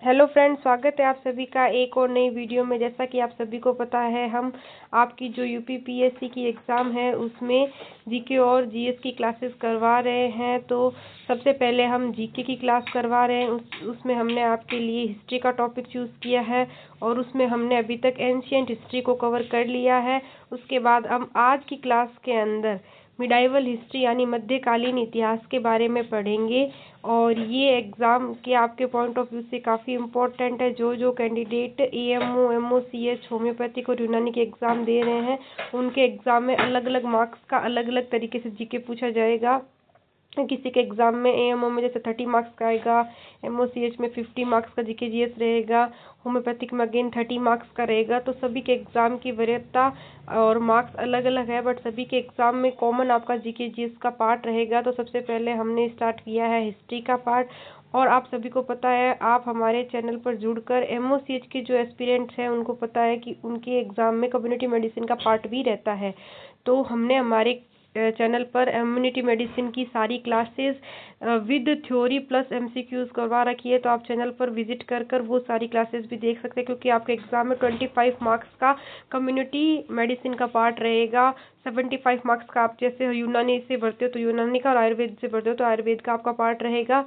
Hello friends, स्वागत है आप सभी का एक और नई वीडियो में। जैसा कि आप सभी को पता है, हम आपकी जो यूपीपीएससी की एग्ज़ाम है उसमें जीके और जीएस की क्लासेस करवा रहे हैं। तो सबसे पहले हम जीके की क्लास करवा रहे हैं। उसमें हमने आपके लिए हिस्ट्री का टॉपिक चूज़ किया है और उसमें हमने अभी तक एंशिएंट हिस्ट्री को कवर कर लिया है। उसके बाद हम आज की क्लास के अंदर मिडाइवल हिस्ट्री यानी मध्यकालीन इतिहास के बारे में पढ़ेंगे। और ये एग्ज़ाम के आपके पॉइंट ऑफ व्यू से काफ़ी इम्पोर्टेंट है। जो कैंडिडेट एएमओ, एमओसीएच, होम्योपैथिक और यूनानी के एग्ज़ाम दे रहे हैं, उनके एग्ज़ाम में अलग अलग मार्क्स का अलग अलग तरीके से जीके पूछा जाएगा। किसी के एग्ज़ाम में एएमओ में जैसे 30 मार्क्स का आएगा, एमओसीएच में 50 मार्क्स का जीके जीएस रहेगा, होम्योपैथिक में अगेन 30 मार्क्स का रहेगा। तो सभी के एग्ज़ाम की वरीयता और मार्क्स अलग अलग है, बट सभी के एग्ज़ाम में कॉमन आपका जीके जीएस का पार्ट रहेगा। तो सबसे पहले हमने स्टार्ट किया है हिस्ट्री का पार्ट। और आप सभी को पता है, आप हमारे चैनल पर जुड़कर एमओसीएच के जो एस्पिरेंट्स हैं उनको पता है कि उनके एग्ज़ाम में कम्युनिटी मेडिसिन का पार्ट भी रहता है। तो हमने हमारे चैनल पर इम्यूनिटी मेडिसिन की सारी classes with theory plus MCQs करवा रखी है। तो आप चैनल पर विजिट कर वो सारी क्लासेस भी देख सकते हैं, क्योंकि आपके एग्जाम में 25 मार्क्स का कम्युनिटी मेडिसिन का पार्ट रहेगा। 75 मार्क्स का आप जैसे यूनानी से भरते हो तो यूनानी का, और आयुर्वेद से भरते हो तो आयुर्वेद का आपका पार्ट रहेगा।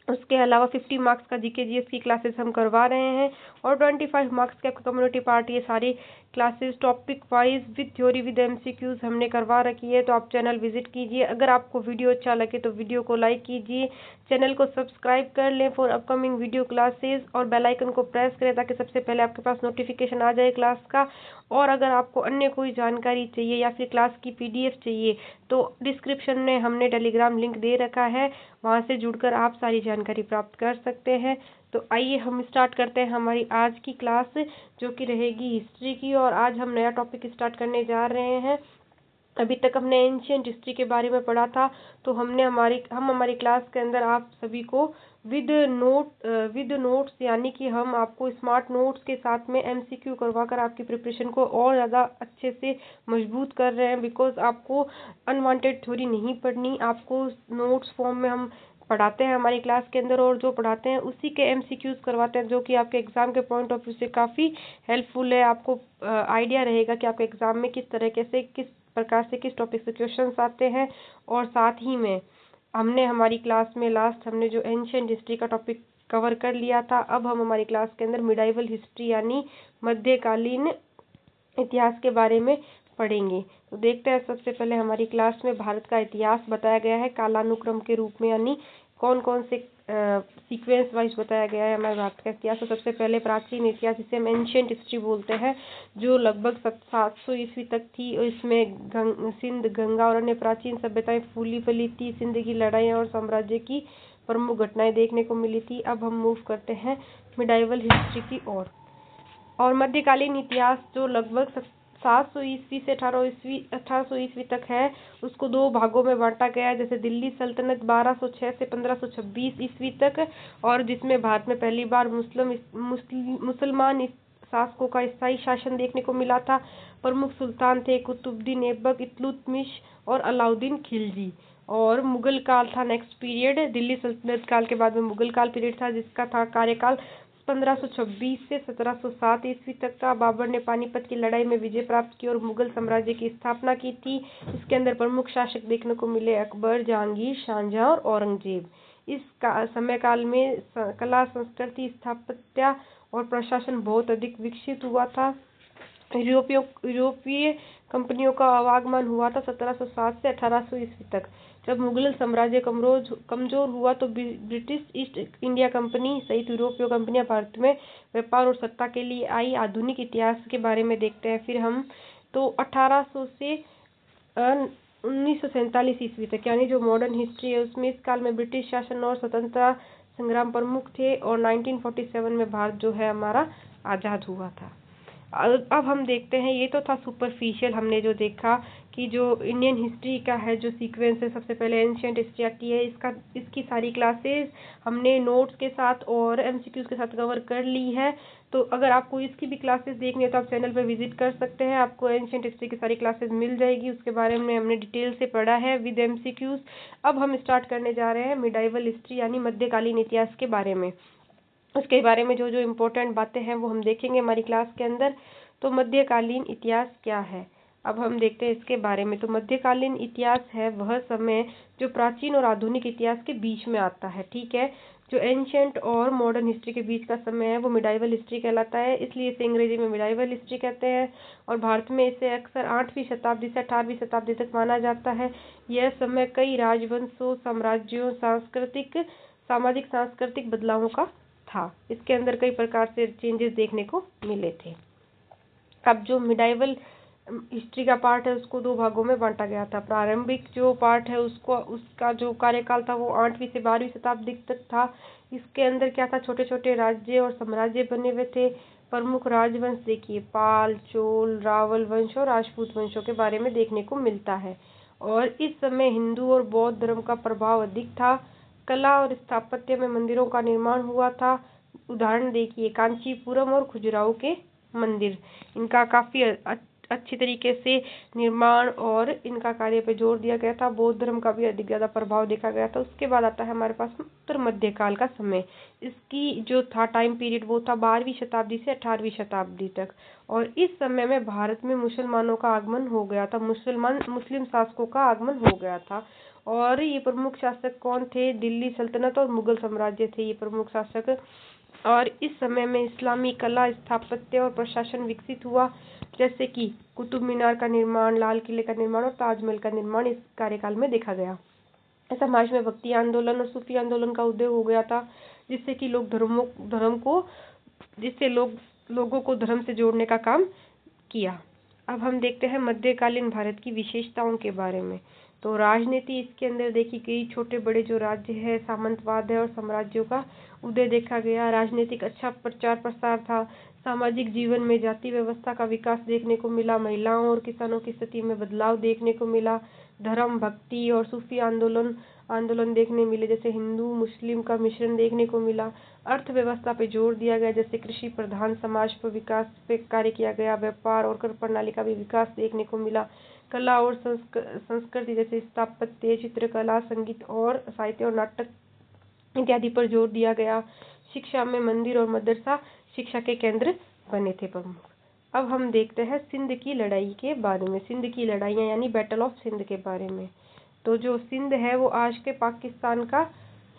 उसके अलावा 50 मार्क्स का जीके जीएस की क्लासेस हम करवा रहे हैं और 25 मार्क्स के आपका कम्युनिटी पार्ट। ये सारी classes topic wise with theory with MCQs हमने करवा रखी है। तो आप चैनल विजिट कीजिए। अगर आपको वीडियो अच्छा लगे तो वीडियो को लाइक कीजिए, चैनल को सब्सक्राइब कर लें फॉर अपकमिंग वीडियो क्लासेस, और बेल आइकन को प्रेस करें ताकि सबसे पहले आपके पास नोटिफिकेशन आ जाए क्लास का। और अगर आपको अन्य कोई जानकारी चाहिए या फिर क्लास की पीडीएफ चाहिए तो डिस्क्रिप्शन में हमने टेलीग्राम लिंक दे रखा है, वहाँ से जुड़कर आप सारी जानकारी प्राप्त कर सकते हैं। तो आइए हम स्टार्ट करते हैं हमारी आज की क्लास, जो कि रहेगी हिस्ट्री की। और आज हम नया टॉपिक स्टार्ट करने जा रहे हैं। अभी तक हमने एंशिएंट हिस्ट्री के बारे में पढ़ा था। तो हम हमारी क्लास के अंदर आप सभी को विद नोट्स यानी कि हम आपको स्मार्ट नोट्स के साथ में एमसीक्यू करवाकर आपकी प्रिपरेशन को और ज़्यादा अच्छे से मजबूत कर रहे हैं। बिकॉज आपको अनवांटेड थ्योरी नहीं पढ़नी, आपको नोट्स फॉर्म में हम पढ़ाते हैं हमारी क्लास के अंदर, और जो पढ़ाते हैं उसी के एमसीक्यूज करवाते हैं, जो कि आपके एग्जाम के पॉइंट ऑफ व्यू से काफ़ी हेल्पफुल है। आपको आइडिया रहेगा कि आपके एग्जाम में किस तरीके से, किस प्रकार से, किस टॉपिक से क्वेश्चंस आते हैं। और साथ ही में हमने हमारी क्लास में लास्ट हमने जो एंशिएंट हिस्ट्री का टॉपिक कवर कर लिया था। अब हम हमारी क्लास के अंदर मिडाइवल हिस्ट्री यानी मध्यकालीन इतिहास के बारे में पढ़ेंगे। तो देखते हैं, सबसे पहले हमारी क्लास में भारत का इतिहास बताया गया है कालानुक्रम के रूप में, यानी कौन कौन से सीक्वेंस वाइज बताया गया है हमारे भारत का इतिहास। तो सबसे पहले प्राचीन इतिहास, जिसे हम एंशिएंट हिस्ट्री बोलते हैं, जो लगभग 700 ईस्वी तक थी। और इसमें सिंध, गंगा और अन्य प्राचीन सभ्यताएं फूली फली थी। सिंध की लड़ाइयाँ और साम्राज्य की प्रमुख घटनाएं देखने को मिली थी। अब हम मूव करते हैं मिडाइवल हिस्ट्री की ओर। और मध्यकालीन इतिहास जो लगभग 700 ईस्वी से 1800 ईस्वी तक है, उसको दो भागों में बांटा गया है। जैसे दिल्ली सल्तनत 1206 से 1526 ईस्वी तक, और जिसमें भारत में पहली बार मुसलमान शासकों का स्थायी शासन देखने को मिला था। प्रमुख सुल्तान थे कुतुबुद्दीन ऐबक, इल्तुतमिश और अलाउद्दीन खिलजी। और मुगल काल था नेक्स्ट पीरियड। दिल्ली सल्तनत काल के बाद में मुगल काल पीरियड था, जिसका था कार्यकाल 1526 से 1707 ईस्वी तक का। बाबर ने पानीपत की लड़ाई में विजय प्राप्त की और मुगल साम्राज्य की स्थापना की थी। इसके अंदर प्रमुख शासक देखने को मिले अकबर, जहांगीर, शाहजहां और औरंगजेब। इस समय काल में कला, संस्कृति, स्थापत्य और प्रशासन बहुत अधिक विकसित हुआ था। यूरोपीय कंपनियों का आवागमन हुआ था 1707 से 1800 ईस्वी तक। जब मुगल साम्राज्य कमजोर हुआ तो ब्रिटिश ईस्ट इंडिया कंपनी सहित यूरोपीय कंपनियां भारत में व्यापार और सत्ता के लिए आई। आधुनिक इतिहास के बारे में देखते हैं फिर हम। तो 1800 से 1947 ईस्वी तक, यानी जो मॉडर्न हिस्ट्री है उसमें इस काल में ब्रिटिश शासन और स्वतंत्रता संग्राम प्रमुख थे। और 1947 में भारत जो है हमारा आज़ाद हुआ था। अब हम देखते हैं, ये तो था सुपरफिशियल हमने जो देखा कि जो इंडियन हिस्ट्री का है जो सीक्वेंस है, सबसे पहले एंशिएंट हिस्ट्री आती है। इसकी सारी क्लासेस हमने नोट्स के साथ और एमसीक्यूज के साथ कवर कर ली है। तो अगर आपको इसकी भी क्लासेस देखनी है तो आप चैनल पर विजिट कर सकते हैं, आपको एंशिएंट हिस्ट्री की सारी क्लासेस मिल जाएगी। उसके बारे में हमने डिटेल से पढ़ा है विद एमसीक्यूज। अब हम स्टार्ट करने जा रहे हैं मिडाइवल हिस्ट्री यानी मध्यकालीन इतिहास के बारे में। उसके बारे में जो जो इम्पोर्टेंट बातें हैं वो हम देखेंगे हमारी क्लास के अंदर। तो मध्यकालीन इतिहास क्या है, अब हम देखते हैं इसके बारे में। तो मध्यकालीन इतिहास है वह समय जो प्राचीन और आधुनिक इतिहास के बीच में आता है, ठीक है। जो एंशियंट और मॉडर्न हिस्ट्री के बीच का समय है वो मिडाइवल हिस्ट्री कहलाता है, इसलिए इसे अंग्रेजी में मिडाइवल हिस्ट्री कहते हैं। और भारत में इसे अक्सर 8वीं शताब्दी से 18वीं शताब्दी तक माना जाता है। यह समय कई राजवंशों, साम्राज्यों, सामाजिक सांस्कृतिक बदलावों का था। इसके अंदर कई प्रकार से चेंजेस देखने को मिले थे। अब जो मिडाइवल हिस्ट्री का पार्ट है उसको 2 भागों में बांटा गया था। प्रारंभिक जो पार्ट है उसका जो कार्यकाल था वो 8वीं से 12वीं शताब्दी तक था। इसके अंदर क्या था, छोटे छोटे राज्य और साम्राज्य बने हुए थे। प्रमुख राजवंश देखिए, पाल, चोल, रावल वंश और राजपूत वंशों के बारे में देखने को मिलता है। और इस समय हिंदू और बौद्ध धर्म का प्रभाव अधिक था। कला और स्थापत्य में मंदिरों का निर्माण हुआ था। उदाहरण देखिए, कांचीपुरम और खजुराहो के मंदिर, इनका काफी अच्छी तरीके से निर्माण और इनका कार्य पे जोर दिया गया था। बौद्ध धर्म का भी अधिक ज्यादा प्रभाव देखा गया था। उसके बाद आता है हमारे पास उत्तर मध्यकाल का समय। इसकी जो था टाइम पीरियड वो था 12वीं शताब्दी से 18वीं शताब्दी तक। और इस समय में भारत में मुसलमानों का आगमन हो गया था, मुस्लिम शासकों का आगमन हो गया था। और ये प्रमुख शासक कौन थे, दिल्ली सल्तनत और मुगल साम्राज्य थे ये प्रमुख शासक। और इस समय में इस्लामी कला, स्थापत्य और प्रशासन विकसित हुआ, जैसे कि कुतुब मीनार का निर्माण, लाल किले का निर्माण और ताजमहल का निर्माण इस कार्यकाल में देखा गया। समाज में भक्ति आंदोलन और सूफी आंदोलन का उदय हो गया था, जिससे कि लोगों को धर्म से जोड़ने का काम किया। अब हम देखते हैं मध्यकालीन भारत की विशेषताओं के बारे में। तो राजनीति, इसके अंदर देखी गई छोटे बड़े जो राज्य है, सामंतवाद है और साम्राज्यों का उदय देखा गया। राजनीतिक अच्छा प्रचार प्रसार था। सामाजिक जीवन में जाति व्यवस्था का विकास देखने को मिला। महिलाओं और किसानों की स्थिति में बदलाव देखने को मिला। धर्म, भक्ति और सूफी आंदोलन देखने मिले, जैसे हिंदू मुस्लिम का मिश्रण देखने को मिला। अर्थव्यवस्था पे जोर दिया गया, जैसे कृषि प्रधान समाज पर विकास पे कार्य किया गया। व्यापार और कर प्रणाली का भी विकास देखने को मिला। कला और संस्कृति, जैसे स्थापत्य, चित्रकला, संगीत और साहित्य और नाटक इत्यादि पर जोर दिया गया। शिक्षा में मंदिर और मदरसा शिक्षा के केंद्र बने थे प्रमुख। अब हम देखते हैं सिंध की लड़ाई के बारे में। सिंध की लड़ाइयाँ यानी बैटल ऑफ सिंध के बारे में। तो जो सिंध है वो आज के पाकिस्तान का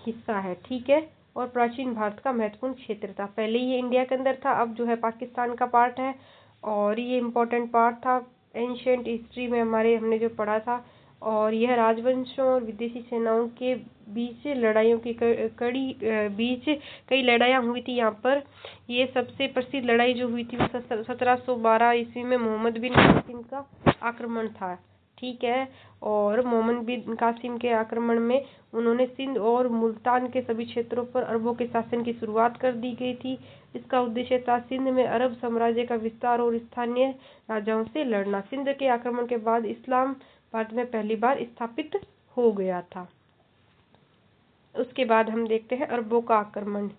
हिस्सा है, ठीक है, और प्राचीन भारत का महत्वपूर्ण क्षेत्र था। पहले ये इंडिया के अंदर था, अब जो है पाकिस्तान का पार्ट है। और ये इम्पोर्टेंट पार्ट था एंशिएंट हिस्ट्री में हमने जो पढ़ा था। और यह राजवंशों और विदेशी सेनाओं के बीच लड़ाइयों की कई लड़ाइयाँ हुई थी यहाँ पर। ये सबसे प्रसिद्ध लड़ाई जो हुई थी वो 1712 ईस्वी में मोहम्मद बिन कासिम का आक्रमण था, ठीक है। और मोहम्मद बिन कासिम के आक्रमण में उन्होंने सिंध और मुल्तान के सभी क्षेत्रों पर अरबों के शासन की शुरुआत कर दी गई थी। इसका उद्देश्य था सिंध में अरब साम्राज्य का विस्तार और स्थानीय राजाओं से लड़ना। सिंध के आक्रमण के बाद इस्लाम भारत में पहली बार स्थापित हो गया था। उसके बाद हम देखते हैं अरबों का आक्रमण।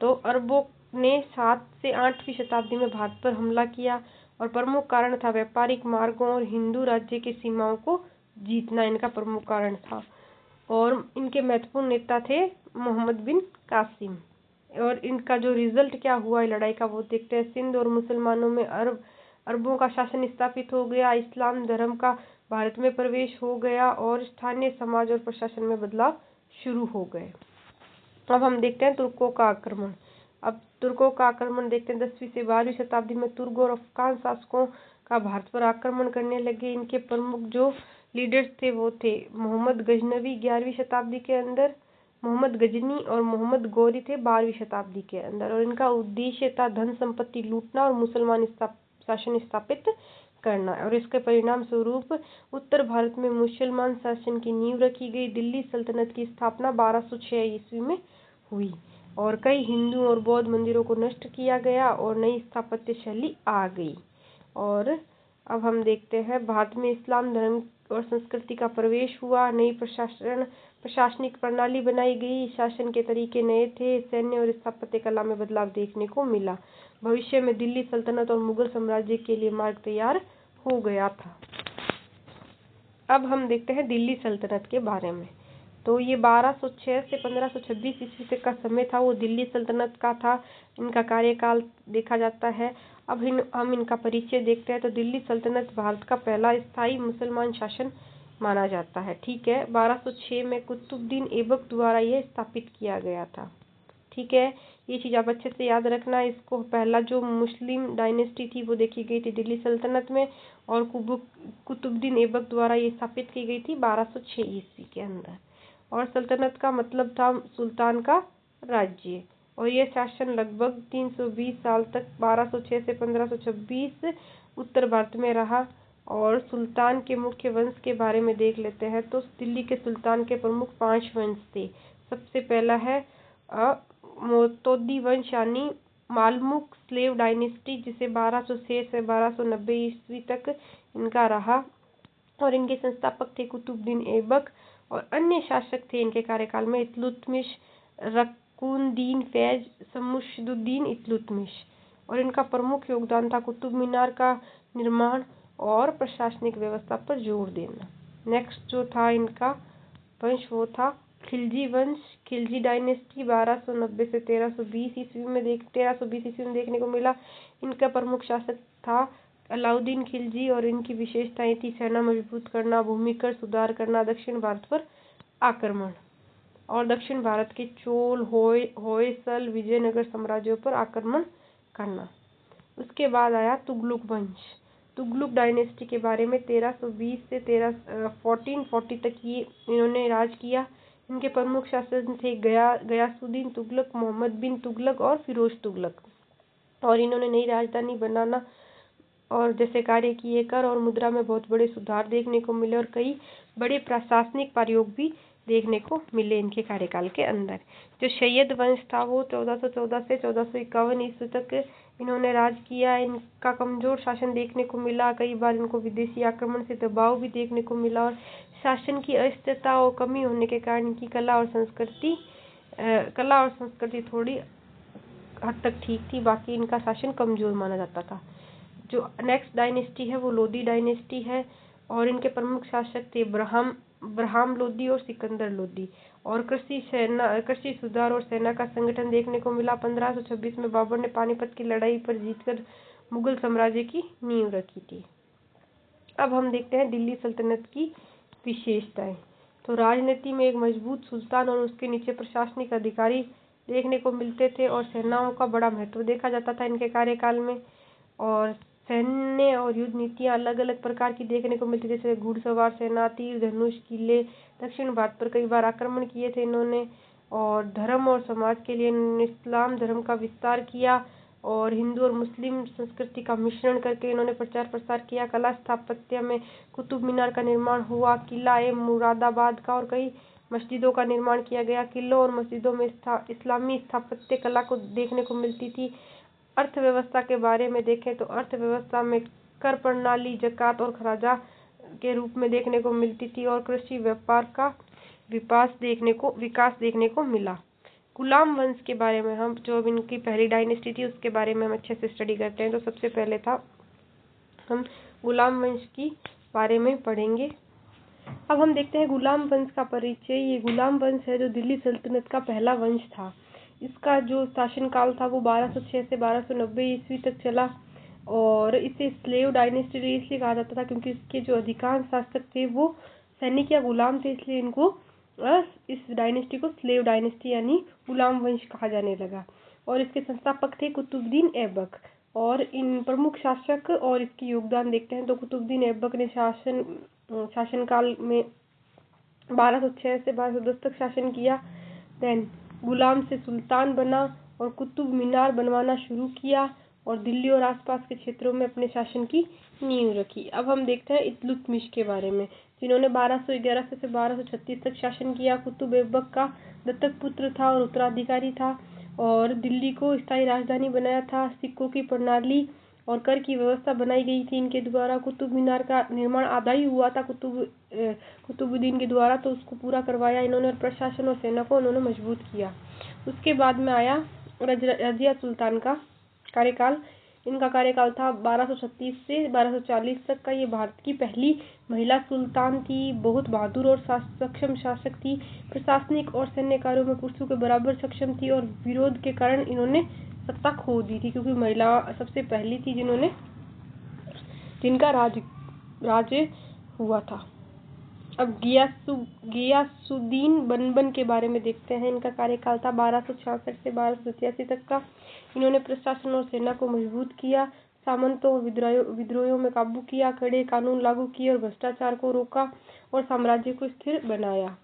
तो अरबों ने 7 से 8वीं शताब्दी में भारत पर हमला किया और प्रमुख कारण था व्यापारिक मार्गों और हिंदू राज्य की सीमाओं को जीतना, इनका प्रमुख कारण था। और इनके महत्वपूर्ण नेता थे मोहम्मद बिन कासिम। और इनका जो रिजल्ट क्या हुआ लड़ाई का वो देखते हैं। सिंध और मुसलमानों में अरबों का शासन स्थापित हो गया। इस्लाम धर्म का भारत में प्रवेश हो गया और स्थानीय समाज और प्रशासन में बदलाव शुरू हो गए। अब हम देखते हैं तुर्कों का आक्रमण। अब तुर्कों का आक्रमण देखते हैं। 10वीं से 12वीं शताब्दी में तुर्क और अफगान शासकों का भारत पर आक्रमण करने लगे। इनके प्रमुख जो लीडर्स थे वो थे मोहम्मद गजनवी 11वीं शताब्दी के अंदर, मोहम्मद गजनी और मोहम्मद गौरी थे 12वीं शताब्दी के अंदर। और इनका उद्देश्य था धन संपत्ति लूटना और मुसलमान शासन स्थापित करना। और इसके परिणाम स्वरूप उत्तर भारत में मुसलमान शासन की नींव रखी गई। दिल्ली सल्तनत की स्थापना 1206 ईस्वी में हुई और कई हिंदू और बौद्ध मंदिरों को नष्ट किया गया और नई स्थापत्य शैली आ गई। और अब हम देखते हैं भारत में इस्लाम धर्म और संस्कृति का प्रवेश हुआ। नई प्रशासनिक प्रणाली बनाई गई। शासन के तरीके नए थे। सैन्य और स्थापत्य कला में बदलाव देखने को मिला। भविष्य में दिल्ली सल्तनत और मुगल साम्राज्य के लिए मार्ग तैयार हो गया था। अब हम देखते हैं दिल्ली सल्तनत के बारे में। तो ये 1206 से 1526 ईस्वी तक का समय था, वो दिल्ली सल्तनत का था। इनका कार्यकाल देखा जाता है। अब हम इनका परिचय देखते हैं। तो दिल्ली सल्तनत भारत का पहला स्थायी मुसलमान शासन माना जाता है। ठीक है, 1206 में कुतुबुद्दीन ऐबक द्वारा यह स्थापित किया गया था। ठीक है, ये चीज़ आप अच्छे से याद रखना। इसको पहला जो मुस्लिम डायनेस्टी थी वो देखी गई थी दिल्ली सल्तनत में, और कुतुबुद्दीन ऐबक द्वारा ये स्थापित की गई थी 1206 ईस्वी के अंदर। और सल्तनत का मतलब था सुल्तान का राज्य, और यह शासन लगभग 320 साल तक 1206 से 1526 उत्तर भारत में रहा। और सुल्तान के मुख्य वंश के बारे में देख लेते हैं। तो दिल्ली के सुल्तान के प्रमुख 5 वंश थे। सबसे पहला है मोतोदी वंश यानी मालमुक स्लेव डायनेस्टी, जिसे 1206 से 1290 ईस्वी तक इनका रहा, और इनके संस्थापक थे कुतुबुद्दीन ऐबक। और अन्य शासक थे इनके कार्यकाल में इल्तुतमिश, रकुनुद्दीन फैज, शमसुद्दीन इल्तुतमिश। और इनका प्रमुख योगदान था कुतुब मीनार का निर्माण और प्रशासनिक व्यवस्था पर जोर देना। नेक्स्ट जो था इनका वंश वो था खिलजी वंश, खिलजी डायनेस्टी 1290 से 1320 ईस्वी में देखने को मिला। इनका प्रमुख शासक था अलाउद्दीन खिलजी, और इनकी विशेषताएं थी सेना मजबूत करना, भूमिगत सुधार करना, दक्षिण भारत पर आक्रमण, और दक्षिण भारत के चोल, होयसल, विजयनगर साम्राज्यों पर आक्रमण करना। उसके बाद आया तुगलक वंश। तुगलक डायनेस्टी के बारे में 1320 से 1440 तक ये इन्होंने राज किया। इनके प्रमुख शासक थे गयासुद्दीन तुगलक, मोहम्मद बिन तुगलक और फिरोज तुगलक। और इन्होंने नई राजधानी बनाना और जैसे कार्य किए, कर और मुद्रा में बहुत बड़े सुधार देखने को मिले, और कई बड़े प्रशासनिक प्रयोग भी देखने को मिले इनके कार्यकाल के अंदर। जो सैयद वंश था वो 1414 से 1451 ईस्वी तक इन्होंने राज किया। इनका कमजोर शासन देखने को मिला, कई बार इनको विदेशी आक्रमण से दबाव भी देखने को मिला, और शासन की अस्थिरता और कमी होने के कारण इनकी कला और संस्कृति थोड़ी हद तक ठीक थी, बाकी इनका शासन कमजोर माना जाता था। जो नेक्स्ट डायनेस्टी है वो लोदी डायनेस्टी है, और इनके प्रमुख शासक थे ब्राह्म लोदी और सिकंदर लोदी। और कृषि सुधार और सेना का संगठन देखने को मिला। 1526 में बाबर ने पानीपत की लड़ाई पर जीतकर मुगल साम्राज्य की नींव रखी थी। अब हम देखते हैं दिल्ली सल्तनत की विशेषताएं। तो राजनीति में एक मजबूत सुल्तान और उसके नीचे प्रशासनिक अधिकारी देखने को मिलते थे, और सेनाओं का बड़ा महत्व देखा जाता था इनके कार्यकाल में। और सैन्य और युद्ध नीतियां अलग अलग प्रकार की देखने को मिलती, जैसे घुड़सवार सेना, तीर धनुष, किले। दक्षिण भारत पर कई बार आक्रमण किए थे इन्होंने। और धर्म और समाज के लिए इन्होंने इस्लाम धर्म का विस्तार किया, और हिंदू और मुस्लिम संस्कृति का मिश्रण करके इन्होंने प्रचार प्रसार किया। कला स्थापत्य में कुतुब मीनार का निर्माण हुआ, किला ए मुरादाबाद का, और कई मस्जिदों का निर्माण किया गया। किलों और मस्जिदों में इस्लामी स्थापत्य कला को देखने को मिलती थी। अर्थव्यवस्था के बारे में देखें तो अर्थव्यवस्था में कर प्रणाली, ज़कात और खराजा के रूप में देखने को मिलती थी, और कृषि व्यापार का विकास देखने को मिला। गुलाम वंश के बारे में हम जो इनकी पहली डायनेस्टी थी उसके बारे में हम अच्छे से स्टडी करते हैं। तो सबसे पहले था हम गुलाम वंश की बारे में पढ़ेंगे। अब हम देखते हैं गुलाम वंश का परिचय। ये गुलाम वंश है जो दिल्ली सल्तनत का पहला वंश था। इसका जो शासनकाल था वो 1206 से 1290 ईस्वी तक चला, और इसे स्लेव डायनेस्टी इसलिए कहा जाता था क्योंकि इसके जो अधिकांश शासक थे वो सैनिक या गुलाम थे, इसलिए इनको इस डायनेस्टी को स्लेव डायनेस्टी यानी गुलाम वंश कहा जाने लगा। और इसके संस्थापक थे कुतुबुद्दीन ऐबक। और इन प्रमुख शासक और इसकी योगदान देखते हैं। तो कुतुबुद्दीन ऐबक ने शासनकाल में 1206 से 1210 तक शासन किया। देन गुलाम से सुल्तान बना और कुतुब मीनार बनवाना शुरू किया, और दिल्ली और आसपास के क्षेत्रों में अपने शासन की नींव रखी। अब हम देखते हैं इल्तुतमिश के बारे में, जिन्होंने 1211 से 1236 तक शासन किया। कुतुब ऐबक का दत्तक पुत्र था और उत्तराधिकारी था, और दिल्ली को स्थायी राजधानी बनाया था। सिक्कों की प्रणाली और कर की व्यवस्था बनाई गई थी इनके द्वारा। कुतुब मीनार का निर्माण आधा ही हुआ था कुतुबुद्दीन के द्वारा, तो उसको पूरा करवाया इन्होंने, और प्रशासन और सेना को उन्होंने मजबूत किया। उसके बाद में आया रजिया सुल्तान का कार्यकाल। इनका कार्यकाल था 1236 से 1240 तक का। ये भारत की पहली महिला सुल्तान थी। बहुत बहादुर और सक्षम शासक थी। प्रशासनिक और सैन्य कार्यों में पुरुषों के बराबर सक्षम थी और विरोध के कारण इन्होंने सत्ता खो दी थी, क्योंकि महिला सबसे पहली थी जिनका राज्य हुआ था। अब गियासुद्दीन बनबन के बारे में देखते हैं। इनका कार्यकाल था 1266 से 1287 तक का। इन्होंने प्रशासन और सेना को मजबूत किया, सामंतों और विद्रोहियों में काबू किया, कड़े कानून लागू किए और भ्रष्टाचार को रोका और साम्राज्य को स्थिर बनाया।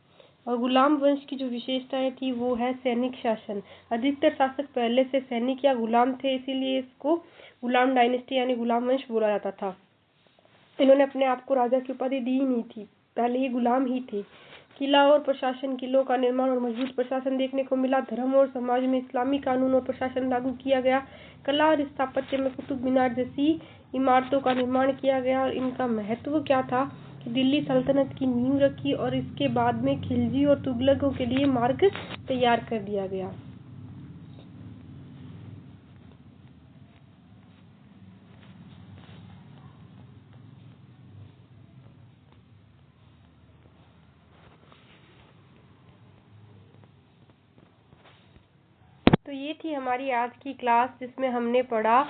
और गुलाम वंश की जो विशेषताएं थी वो है सैनिक शासन। अधिकतर शासक पहले से सैनिक या गुलाम थे, इसीलिए इसको गुलाम डायनेस्टी यानी गुलाम वंश बोला जाता था। इन्होंने अपने आप को राजा की उपाधि दी नहीं थी, पहले ही गुलाम ही थे। किला और प्रशासन, किलों का निर्माण और मजबूत प्रशासन देखने को मिला। धर्म और समाज में इस्लामी कानून और प्रशासन लागू किया गया। कला और स्थापत्य में कुतुब मीनार जैसी इमारतों का निर्माण किया गया। और इनका महत्व क्या था कि दिल्ली सल्तनत की नींव रखी और इसके बाद में खिलजी और तुगलकों के लिए मार्ग तैयार कर दिया गया। तो ये थी हमारी आज की क्लास, जिसमें हमने पढ़ा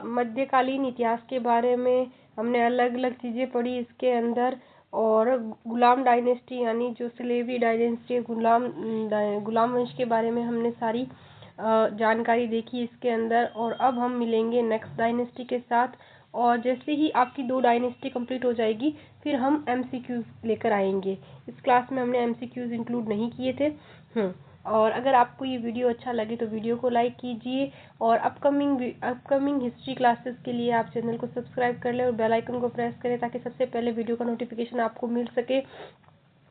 मध्यकालीन इतिहास के बारे में। हमने अलग अलग चीज़ें पढ़ी इसके अंदर, और गुलाम डायनेस्टी यानी जो स्लेवरी डायनेस्टी, गुलाम वंश के बारे में हमने सारी जानकारी देखी इसके अंदर। और अब हम मिलेंगे नेक्स्ट डायनेस्टी के साथ, और जैसे ही आपकी 2 डायनेस्टी कंप्लीट हो जाएगी फिर हम MCQs लेकर आएंगे। इस क्लास में हमने MCQs इंक्लूड नहीं किए थे। और अगर आपको ये वीडियो अच्छा लगे तो वीडियो को लाइक कीजिए, और अपकमिंग हिस्ट्री क्लासेस के लिए आप चैनल को सब्सक्राइब कर लें और बेल आइकन को प्रेस करें, ताकि सबसे पहले वीडियो का नोटिफिकेशन आपको मिल सके।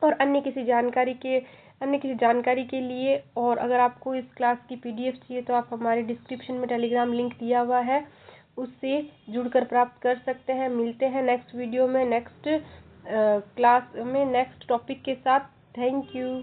और अन्य किसी जानकारी के लिए, और अगर आपको इस क्लास की PDF चाहिए तो आप हमारे डिस्क्रिप्शन में टेलीग्राम लिंक दिया हुआ है, उससे जुड़कर प्राप्त कर सकते हैं। मिलते हैं नेक्स्ट वीडियो में, नेक्स्ट क्लास में, नेक्स्ट टॉपिक के साथ। Thank you.